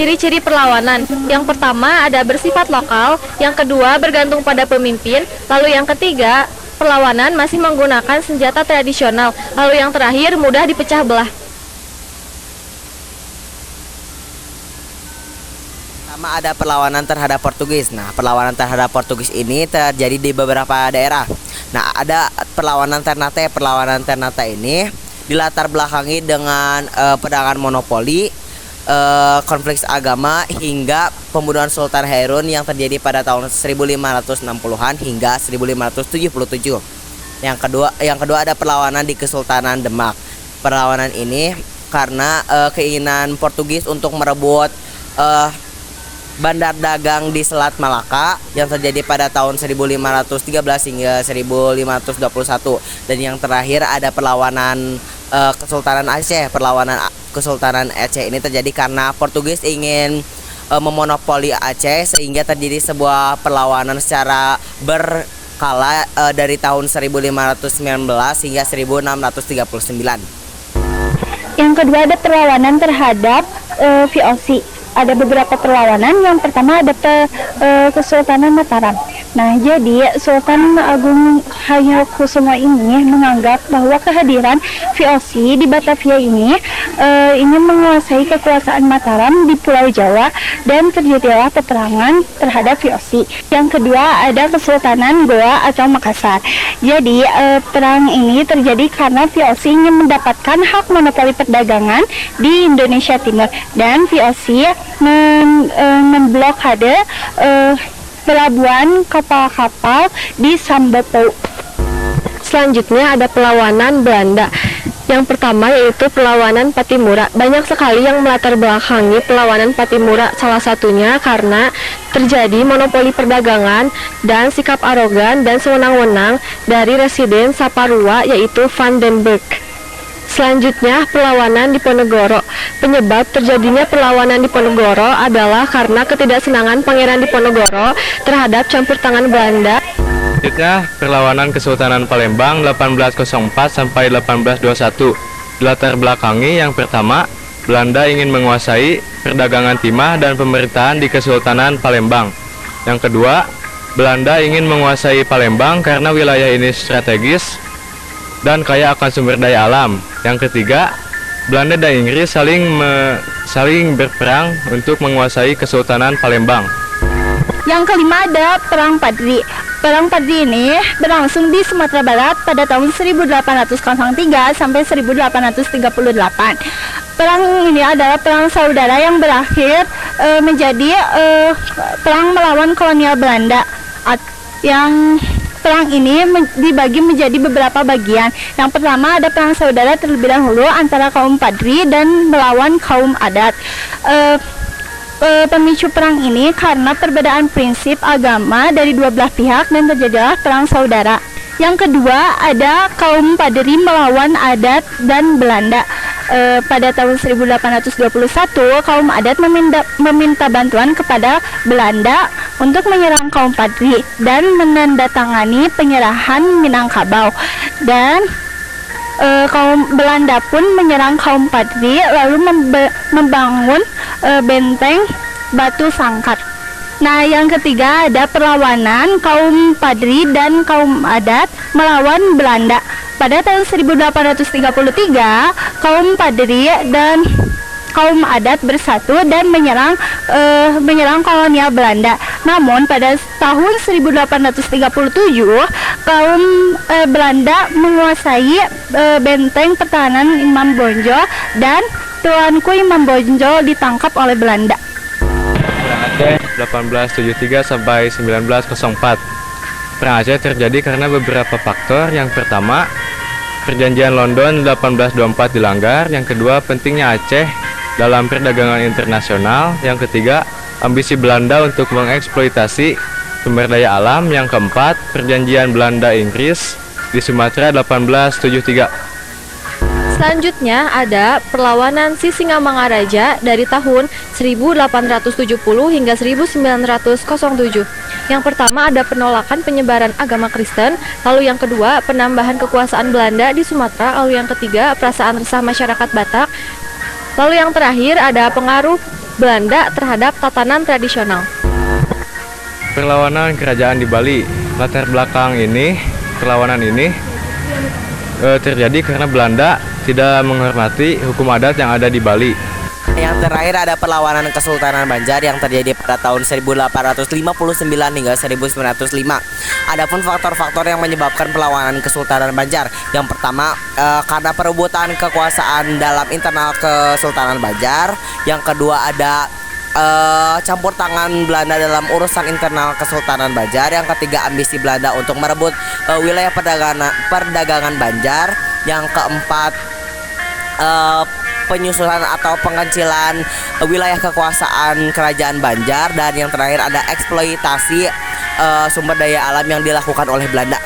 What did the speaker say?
Ciri-ciri perlawanan. Yang pertama ada bersifat lokal, yang kedua bergantung pada pemimpin, lalu yang ketiga perlawanan masih menggunakan senjata tradisional, lalu yang terakhir mudah dipecah belah. Pertama ada perlawanan terhadap Portugis. Nah, perlawanan terhadap Portugis ini terjadi di beberapa daerah. Nah, ada perlawanan Ternate. Perlawanan Ternate ini dilatar belakangi dengan pedangan monopoli, konflik agama hingga pembunuhan Sultan Harun yang terjadi pada tahun 1560-an hingga 1577. Yang kedua ada perlawanan di Kesultanan Demak. Perlawanan ini karena keinginan Portugis untuk merebut bandar dagang di Selat Malaka yang terjadi pada tahun 1513 hingga 1521. Dan yang terakhir ada perlawanan Kesultanan Aceh. Perlawanan Kesultanan Aceh ini terjadi karena Portugis ingin memonopoli Aceh sehingga terjadi sebuah perlawanan secara berkala dari tahun 1519 hingga 1639. Yang kedua ada perlawanan terhadap VOC. Ada beberapa perlawanan. Yang pertama ada Kesultanan Mataram. Nah, jadi Sultan Agung Hayat-Kusumo ini menganggap bahwa kehadiran VOC di Batavia ini menguasai kekuasaan Mataram di Pulau Jawa dan terjadilah peperangan terhadap VOC. Yang kedua ada Kesultanan Goa atau Makassar. Jadi perang ini terjadi karena VOC ingin mendapatkan hak monopoli perdagangan di Indonesia Timur dan VOC memblokade pelabuhan kapal-kapal di Sambato. Selanjutnya ada perlawanan Belanda. Yang pertama yaitu perlawanan Patimura. Banyak sekali yang melatar belakangi perlawanan Patimura, salah satunya karena terjadi monopoli perdagangan dan sikap arogan dan sewenang-wenang dari residen Saparua yaitu Van den Berg. Selanjutnya perlawanan Diponegoro. Penyebab terjadinya perlawanan Diponegoro adalah karena ketidaksenangan Pangeran Diponegoro terhadap campur tangan Belanda. Selanjutnya perlawanan Kesultanan Palembang 1804 sampai 1821. Dilatar belakangi yang pertama, Belanda ingin menguasai perdagangan timah dan pemerintahan di Kesultanan Palembang. Yang kedua, Belanda ingin menguasai Palembang karena wilayah ini strategis dan kaya akan sumber daya alam. Yang ketiga, Belanda dan Inggris saling berperang untuk menguasai Kesultanan Palembang. Yang kelima ada Perang Padri. Perang Padri ini berlangsung di Sumatera Barat pada tahun 1803 sampai 1838. Perang ini adalah perang saudara yang berakhir menjadi perang melawan kolonial Belanda. Yang perang ini dibagi menjadi beberapa bagian. Yang pertama ada perang saudara terlebih dahulu antara kaum Padri dan melawan kaum adat. Pemicu perang ini karena perbedaan prinsip agama dari dua belah pihak dan terjadilah perang saudara. Yang kedua ada kaum Padri melawan adat dan Belanda. Pada tahun 1821 kaum adat meminta bantuan kepada Belanda untuk menyerang kaum Padri dan menandatangani penyerahan Minangkabau. Dan kaum Belanda pun menyerang kaum Padri lalu membangun benteng batu sangkar. Nah, yang ketiga ada perlawanan kaum Padri dan kaum adat melawan Belanda. Pada tahun 1833, kaum Padri dan kaum adat bersatu dan menyerang kolonial Belanda. Namun pada tahun 1837, kaum Belanda menguasai benteng pertahanan Imam Bonjol dan Tuanku Imam Bonjol ditangkap oleh Belanda. Aceh 1873 sampai 1904. Perang Aceh terjadi karena beberapa faktor. Yang pertama, Perjanjian London 1824 dilanggar. Yang kedua, pentingnya Aceh dalam perdagangan internasional. Yang ketiga, ambisi Belanda untuk mengeksploitasi sumber daya alam. Yang keempat, Perjanjian Belanda-Inggris di Sumatera 1873. Selanjutnya ada perlawanan Sisingamangaraja dari tahun 1870 hingga 1907. Yang pertama ada penolakan penyebaran agama Kristen, lalu yang kedua penambahan kekuasaan Belanda di Sumatera, lalu yang ketiga perasaan resah masyarakat Batak, lalu yang terakhir ada pengaruh Belanda terhadap tatanan tradisional. Perlawanan kerajaan di Bali. Latar belakang ini, perlawanan ini terjadi karena Belanda tidak menghormati hukum adat yang ada di Bali. Yang terakhir ada perlawanan Kesultanan Banjar yang terjadi pada tahun 1859 hingga 1905. Adapun faktor-faktor yang menyebabkan perlawanan Kesultanan Banjar, yang pertama karena perebutan kekuasaan dalam internal Kesultanan Banjar. Yang kedua ada campur tangan Belanda dalam urusan internal Kesultanan Banjar. Yang ketiga ambisi Belanda untuk merebut wilayah perdagangan Banjar. Yang keempat penyusunan atau pengecilan wilayah kekuasaan kerajaan Banjar. Dan yang terakhir ada eksploitasi sumber daya alam yang dilakukan oleh Belanda.